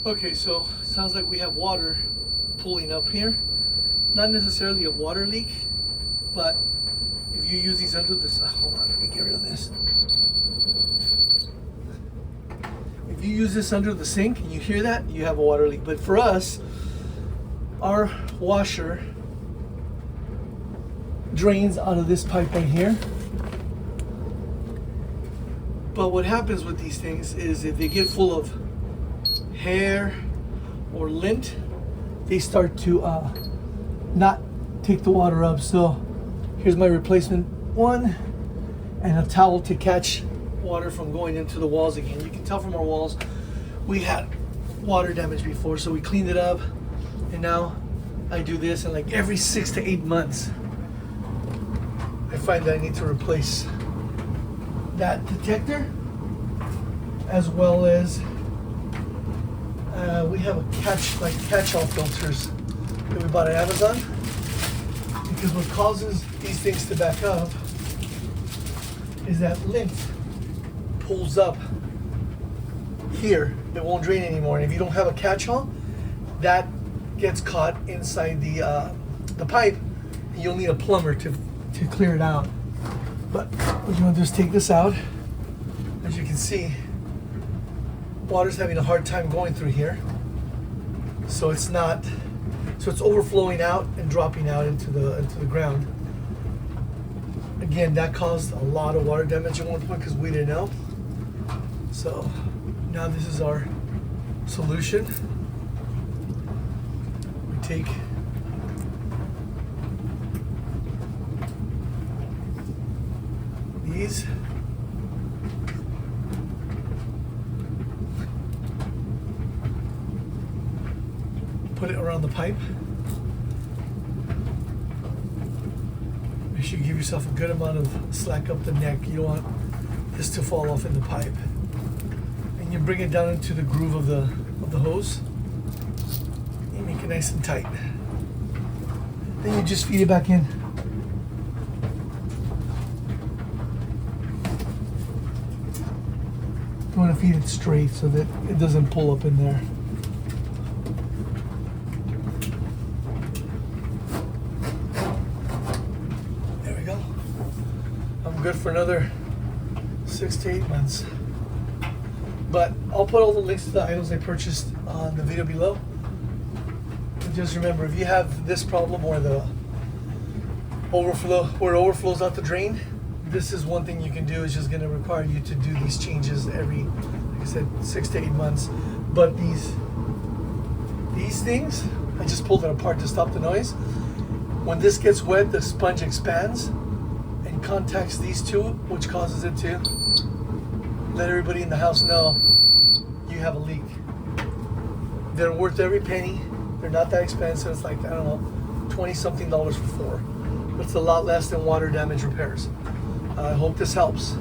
Okay, so sounds like we have water pooling up here. Not necessarily a water leak, but if you use these under this, hold on, let me get rid of this. If you use this under the sink and you hear that, you have a water leak. But for us, our washer drains out of this pipe right here. But what happens with these things is if they get full of hair or lint, they start to not take the water up. So here's my replacement one, and a towel to catch water from going into the walls again. You can tell from our walls we had water damage before, so we cleaned it up, and now I do this, and like every 6 to 8 months I find that I need to replace that detector, as well as we have a catch-all filters that we bought at Amazon, because what causes these things to back up is that lint pulls up here. It won't drain anymore, and if you don't have a catch-all, that gets caught inside the pipe, and you'll need a plumber to clear it out. But what you want to do is take this out. As you can see, water's having a hard time going through here, so it's overflowing out and dropping out into the ground. Again, that caused a lot of water damage at one point because we didn't know. So now this is our solution. We take these, put it around the pipe. Make sure you give yourself a good amount of slack up the neck. You don't want this to fall off in the pipe. And you bring it down into the groove of the hose. You make it nice and tight. Then you just feed it back in. You want to feed it straight so that it doesn't pull up in there. There we go. I'm good for another 6 to 8 months. But I'll put all the links to the items I purchased on the video below. And just remember, if you have this problem or the overflow, where it overflows out the drain, this is one thing you can do. It's just going to require you to do these changes every, like I said, 6 to 8 months. But these things, I just pulled it apart to stop the noise. When this gets wet, the sponge expands and contacts these two, which causes it to let everybody in the house know you have a leak. They're worth every penny. They're not that expensive. It's like, I don't know, 20 something dollars for 4. But it's a lot less than water damage repairs. I hope this helps.